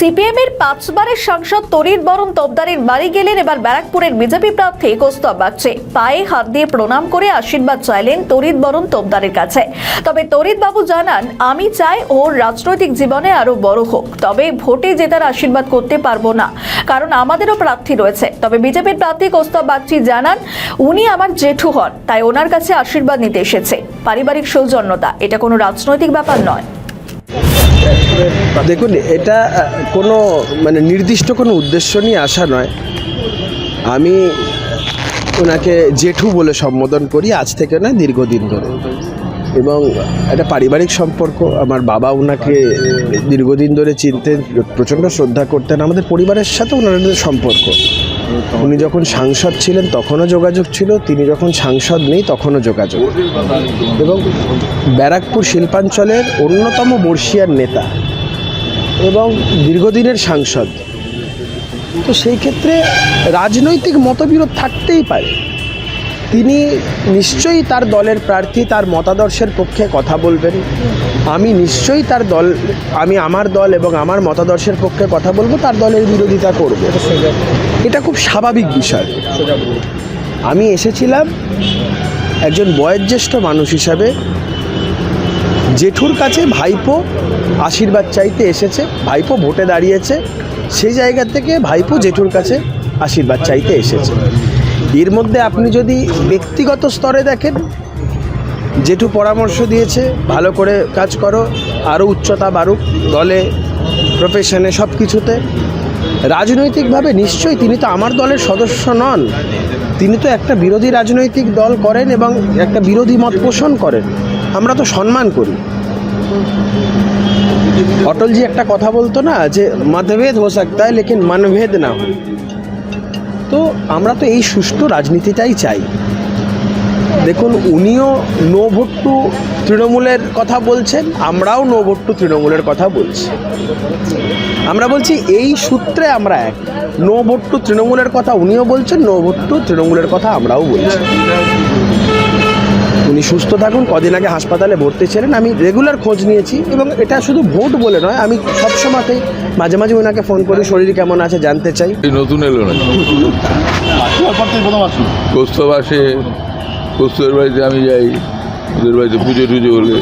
CPM এর 5 বারের সাংসদ তরির বরণ তোপদারের বাড়ি গেলেন এবার ব্যারাকপুরের বিজেপি প্রার্থী কৌস্তব বাগচি। পায়ে হাত দিয়ে প্রণাম করে আশীর্বাদ চাইলেন তরির বরণ তোপদারের কাছে। তবে তরিত বাবু জানান, আমি চাই ওর রাজনৈতিক জীবনে আরো বড় হোক, তবে ভোটে জেতার আশীর্বাদ করতে পারবো না, কারণ আমাদেরও প্রার্থী রয়েছে। তবে বিজেপির প্রার্থী কৌস্তব বাগচি জানান, উনি আমার জেঠু হন, তাই ওনার কাছে আশীর্বাদ নিতে এসেছে। পারিবারিক সৌজন্যতা, এটা কোনো রাজনৈতিক ব্যাপার নয়। দেখুন, এটা কোনো নির্দিষ্ট কোনো উদ্দেশ্য নিয়ে আসা নয়। আমি ওনাকে জেঠু বলে সম্বোধন করি আজ থেকে না, দীর্ঘদিন ধরে, এবং একটা পারিবারিক সম্পর্ক। আমার বাবা ওনাকে দীর্ঘদিন ধরে চিনতেন, প্রচণ্ড শ্রদ্ধা করতেন। আমাদের পরিবারের সাথে ওনাদের সম্পর্ক। উনি যখন সাংসদ ছিলেন তখনও যোগাযোগ ছিল, তিনি যখন সাংসদ নেই তখনও যোগাযোগ। এবং ব্যারাকপুর শিল্পাঞ্চলের অন্যতম বর্ষিয়ার নেতা এবং দীর্ঘদিনের সাংসদ, তো সেই ক্ষেত্রে রাজনৈতিক মতবিরোধ থাকতেই পারে। তিনি নিশ্চয়ই তার দলের প্রার্থী, তার মতাদর্শের পক্ষে কথা বলবেন। আমি নিশ্চয়ই আমি আমার দল এবং আমার মতাদর্শের পক্ষে কথা বলবো, তার দলের বিরোধিতা করব। এটা খুব স্বাভাবিক বিষয়। আমি এসেছিলাম একজন বয়োজ্যেষ্ঠ মানুষ হিসাবে, জেঠুর কাছে ভাইপো আশীর্বাদ চাইতে এসেছে। ভাইপো ভোটে দাঁড়িয়েছে, সেই জায়গা থেকে ভাইপো জেঠুর কাছে আশীর্বাদ চাইতে এসেছে। এর মধ্যে আপনি যদি ব্যক্তিগত স্তরে দেখেন, জেঠু পরামর্শ দিয়েছে, ভালো করে কাজ করো, আরও উচ্চতা বাড়ুক দলে, প্রফেশনে, সব কিছুতে। রাজনৈতিকভাবে নিশ্চয়ই তিনি তো আমার দলের সদস্য নন, তিনি তো একটা বিরোধী রাজনৈতিক দল করেন এবং একটা বিরোধী মত পোষণ করেন, আমরা তো সম্মান করি। অটলজি একটা কথা বলতো না, যে মতভেদ হো সকতা হ্যায় লেকিন মনভেদ না হো। তো আমরা তো এই সুষ্ঠু রাজনীতিটাই চাই। দেখুন, উনিও নো ভোট টু তৃণমূলের কথা বলছেন, আমরাও নো ভোট টু তৃণমূলের কথা বলছি। আমরা বলছি এই সূত্রে আমরা এক। নো ভোট টু তৃণমূলের কথা উনিও বলছেন, নো ভোট টু তৃণমূলের কথা আমরাও বলছি। উনি সুস্থ থাকুন। কদিন আগে হাসপাতালে ভর্তি ছিলেন, আমি রেগুলার খোঁজ নিয়েছি, এবং এটা শুধু ভোট বলে নয়, আমি সবসময়তেই মাঝে মাঝে ওনাকে ফোন করি, শরীর কেমন আছে জানতে চাই। নতুন এলো না, কৌস্তব আসে, কৌস্তবের বাড়িতে আমি যাই, ওদের বাড়িতে পুজো টুজো হলে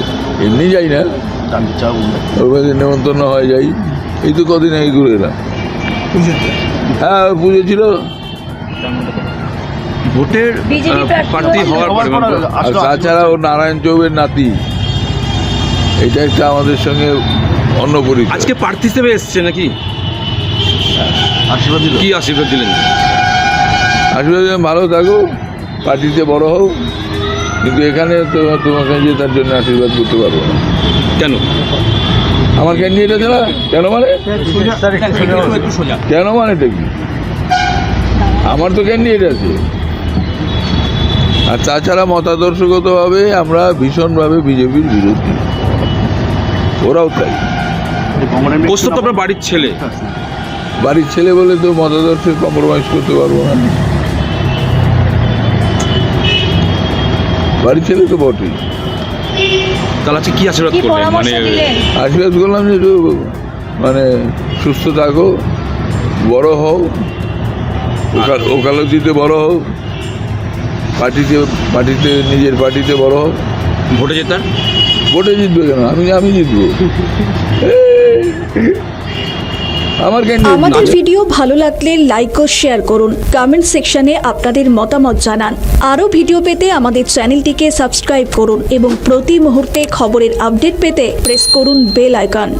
এমনি যাই না, ওর বাড়িতে নেমন্তন্ন হয়, যাই। এই তো কদিন আগে ঘুরে এলাম। হ্যাঁ, পুজো ছিল। ভোটের প্রার্থী হওয়ার পরে আর তাছাড়া ও নারায়ণ চৌবের নাতি, এটা একটা আমাদের সঙ্গে অন্য পরিচয়। আজকে প্রার্থী হিসেবে এসছে নাকি? আশীর্বাদ দিল। কি আশীর্বাদ দিলেন? আশীর্বাদ দিলেন, ভালো থাকো, পার্টিতে বড় হোক, কিন্তু এখানে তোমাকে যে তার জন্য আশীর্বাদ করতে পারবো না। কেন? আমার ক্যান্ডিডেট আছে না, কেন মানে কেন মানে দেখি, আমার তো ক্যান্ডিডেট আছে। আর তাছাড়া মতাদর্শগতভাবে আমরা ভীষণভাবে বিজেপির বিরোধী, ওরাও তাই। কৌস্তব তো আপনার বাড়ির ছেলে, বাড়ির ছেলে বলে তো মতাদর্শে কম্প্রোমাইজ করতে পারবো না। বাড়ির ছেলে তো বটেই। তাহলে আজকে কি আশীর্বাদ করলেন? আশীর্বাদ করলাম যে একটু সুস্থ থাকো, বড় হও, ওকালতিতে বড় হোক, পার্টিতে নিজের পার্টিতে বড় হোক। ভোটে জেতার? ভোটে জিতবে কেন, আমি জিতবো। আমাদের ভিডিও ভালো লাগলে লাইক ও শেয়ার করুন, কমেন্ট সেকশনে আপনাদের মতামত জানান। আরও ভিডিও পেতে আমাদের চ্যানেলটিকে সাবস্ক্রাইব করুন এবং প্রতি মুহূর্তে খবরের আপডেট পেতে প্রেস করুন বেল আইকন।